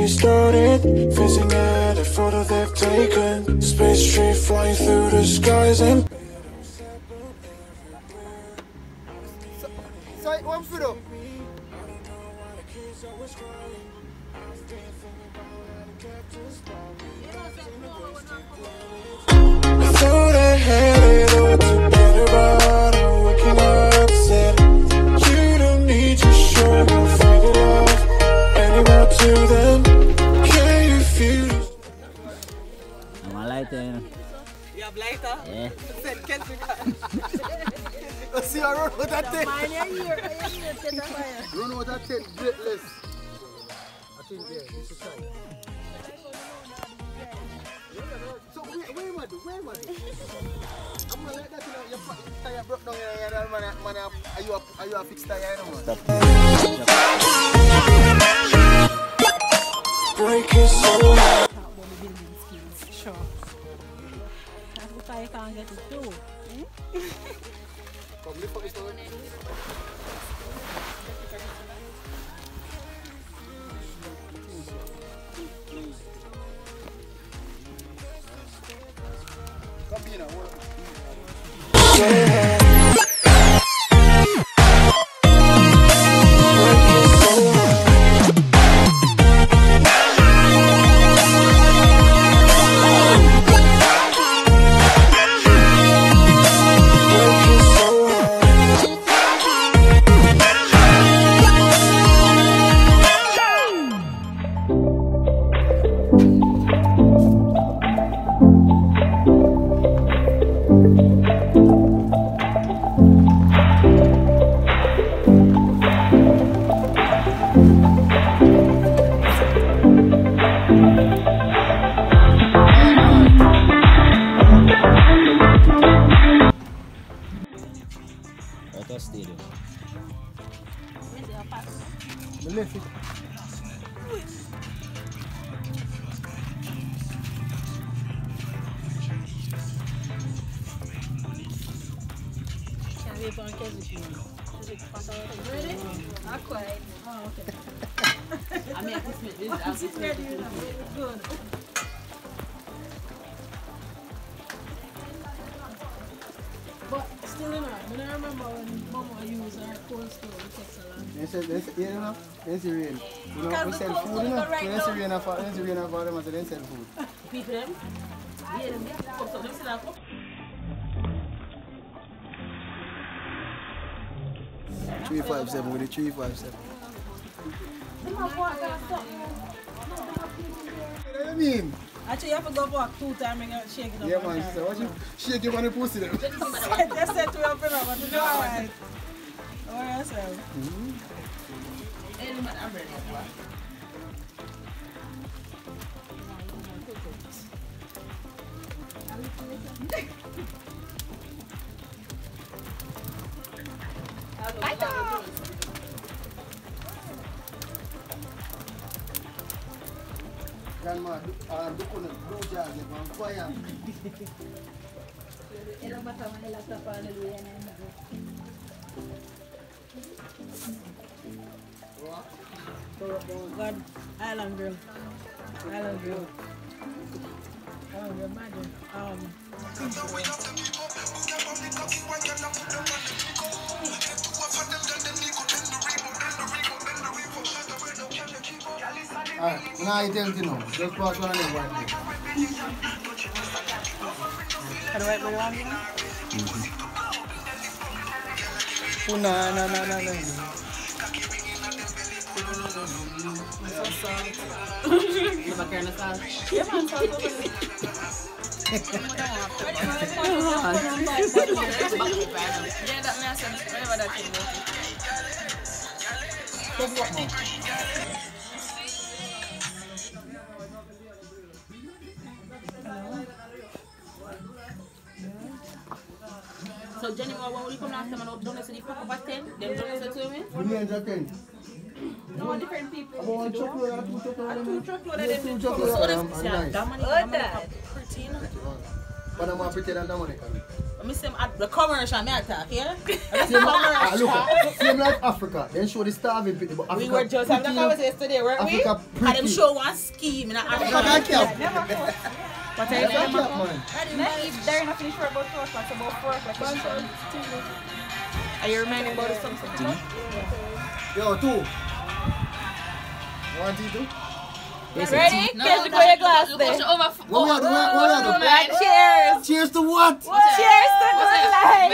Started facing at a photo they've taken. Space tree flying through the skies and one photo. I thought I had it all together, but I'm waking up sad. You don't need to show your figure love anymore to them. Can you feel it? I'm a lighter. You have lighter? Yeah. See, I run with that thing. Run Run with that thing, breathless. I think there, you should try. So where am I? I'm gonna let that thing out. Your tire broke down here, man. Are you a fixed tire, man? Stop. Breaking so hard. Sure. That's why you can't get it too. Come lift up this one. Come here now. Stadium. The left it. Can we go on Kevin? Ready? Not quite. Oh, okay. I mean, I'm sitting ready. Good. But still, you know, I don't remember when Mama used her cold stove to take so long. There's the rain. You know, we sell food, you know. There's the rain for them, so they sell food. people them. Yeah, them there. Come so them still have come. 357 with the 357. What do you mean? Actually, you have to go back 2 times and shake it up. Yeah, man, she said, what you shake it on the pussy then? Just said to your brother, but you know, alright. How are yourself? Any man, I'm ready. Grandma, do jazz, man, fire. God, Island Grill. Island Grill. Island Grill, imagine. Alright, now I tell you now. Just pass one of them white bread. Can I white bread on you? Oh, no. So sorry. You have a kernel sauce? Yeah, man, sauce over there. Yeah, that may I say, whatever that thing is. Just what more? So Jenny, when we come last time and don't say the fuck about 10, then don't say to me? The names are 10. No, different people. I want chocolate, 2 chocolate. 2 chocolate, Two chocolate. that money. But I'm pretend I'm Dominica. Let me see the commercial, me attack, yeah? Same like Africa. Then show the starving people. But We Africa were just having a pretty, conversation today, weren't we? Africa And them pretty. show one scheme in Africa Africa. can't. What are you saying? Man. If they're not finished for about 2 o'clock, so about 4 o'clock. Are you reminding about something? Yo, 2. 1, 2. Ready? Catch the your glass there. What we are Right, cheers. Cheers to what? Cheers to good life.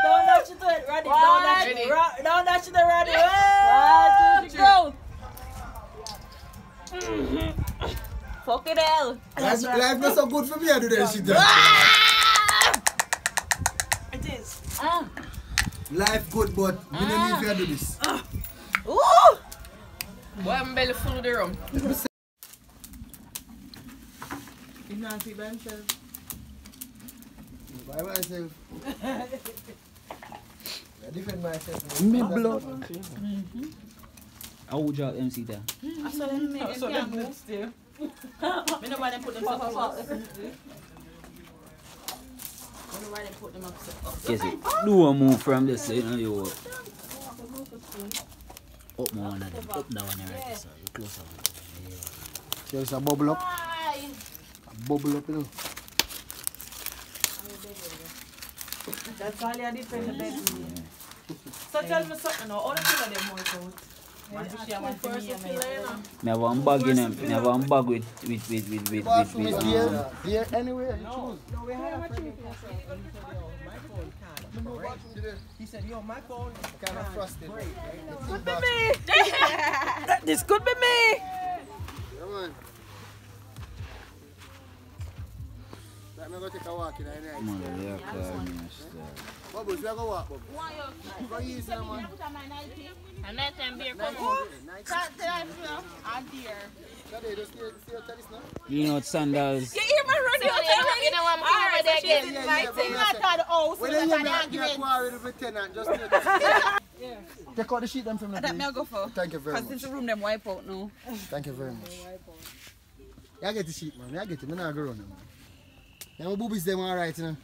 Don't dash it to it, Roddy. Don't dash it. Don't dash it to Roddy. 1, 2, 3, go. Fuck it hell. Life not so good for me. I do that shit. It is. Life good, but we don't need to do this. Ooh. Boy, I'm belly full of the rum. He's not see by himself. By myself. I defend myself. Me blood. How would you have MC there? I saw them make them gamble. Me know why they put them so close. Me know why they put them up so close. Yes, it. Do a move from this, you know, you up more one of them, up that one right, so you close up. Yeah. There's a bubble up. A bubble up, you know. That's all you depend on the bed. So tell me something now. All the people of them work out. One to share, one to me, and Me have one bag in them. Me have one bag with Here, anywhere, you choose. No, we had a friend in Castle, and he said, yo, my phone can't. Remember watching today? He said, yo, my phone Kind of can't frosted. break. Could be me. This could be me. Yeah, man. Let me go take a walk in the night. Mother, yeah, call me, stop. Bubbles, we are going to walk, Bubbles. Go easy, man. And let them beer come Saturday, just stay at this now. You know, sandals. You hear my running out there? You know what I'm doing there again. When you hear me at the quarry with the tenant, just take it. Take out the sheet them from the That me I go for. Thank you very Because much. since the room them wipe out now. Thank you very much. Yeah, I get the sheet, man. I get it. I'm not going to, man. Yeah, my boobies them alright, you know.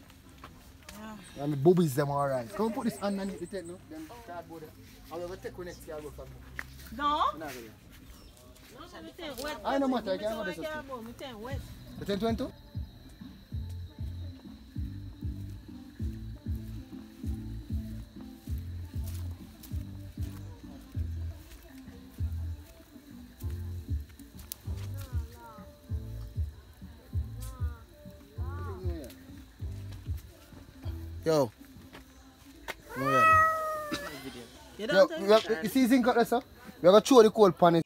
Yeah, my boobies them alright. Come put this underneath the tent, no? Then cardboard there. I'm going to take one next year, I'll go from there. No? I'm not going to. Wet. I know matter, I can't go this. Wet. The tent went to? Yo. No ready. Yo, you see zinc cutlass, sir? We're going to throw the cold pan it.